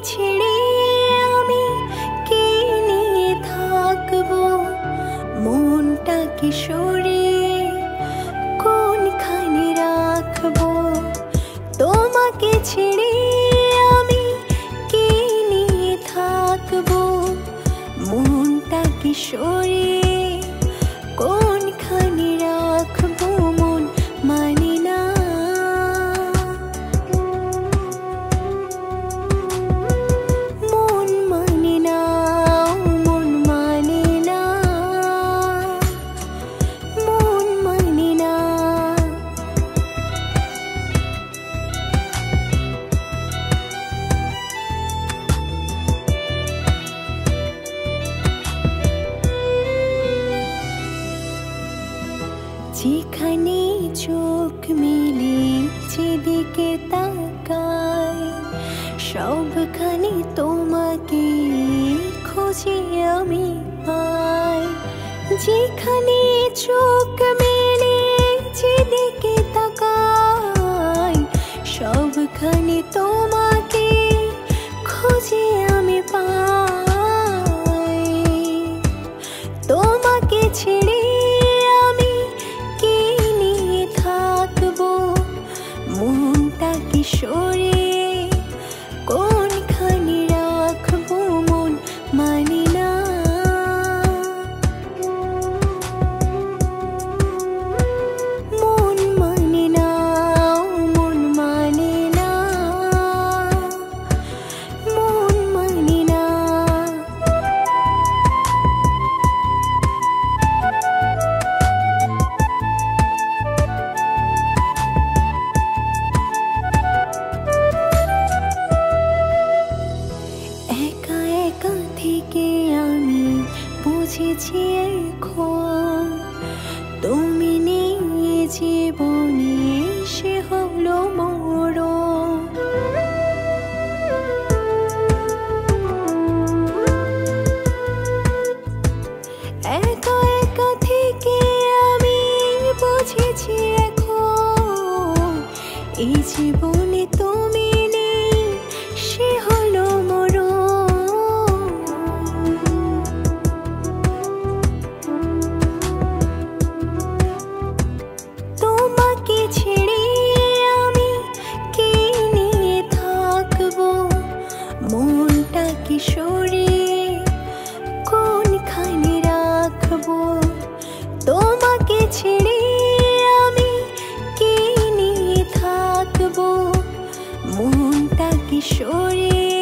ছেড়ে আমি কি নিয়ে থাকবো, মনটাকে সরিয়ে কোনখানে রাখবো। তোমাকে ছেড়ে আমি কি নিয়ে থাকবো, মনটাকে সরিয়ে কোনখানে রাখবো। মন মানে না, মন মানে না, মন মানে না, মন মানে না। যেখানে চোখ মেলে যেদিকে তাকাই, সবখানে তোমাকে খুঁজে আমি পাই। যেখানে চোখ মেলে যেদিকে তাকাই, সবখানে তোমাকে খুঁজে আমি পাই। তোমাকে ছেড়ে আমি কি নিয়ে থাকবো, মনটাকে সরিয়ে কোনখানে রাখবো। মন মানে না, মন মানে না, মন মানে না, মন মানে না। একা একা থেকে আমি বুঝেছি এখন, তুমি নেই জীবনে সে হলো মরণ। একা একা থেকে আমি বুঝেছি এখন, এই জীবনে তুমি নেই সে হলো মরণ। তোমাকে ছেড়ে আমি কি নিয়ে থাকবো, মনটাকে সরিয়ে কোনখানে রাখবো। তোমাকে ছেড়ে আমি কি নিয়ে থাকবো, মনটাকে সরিয়ে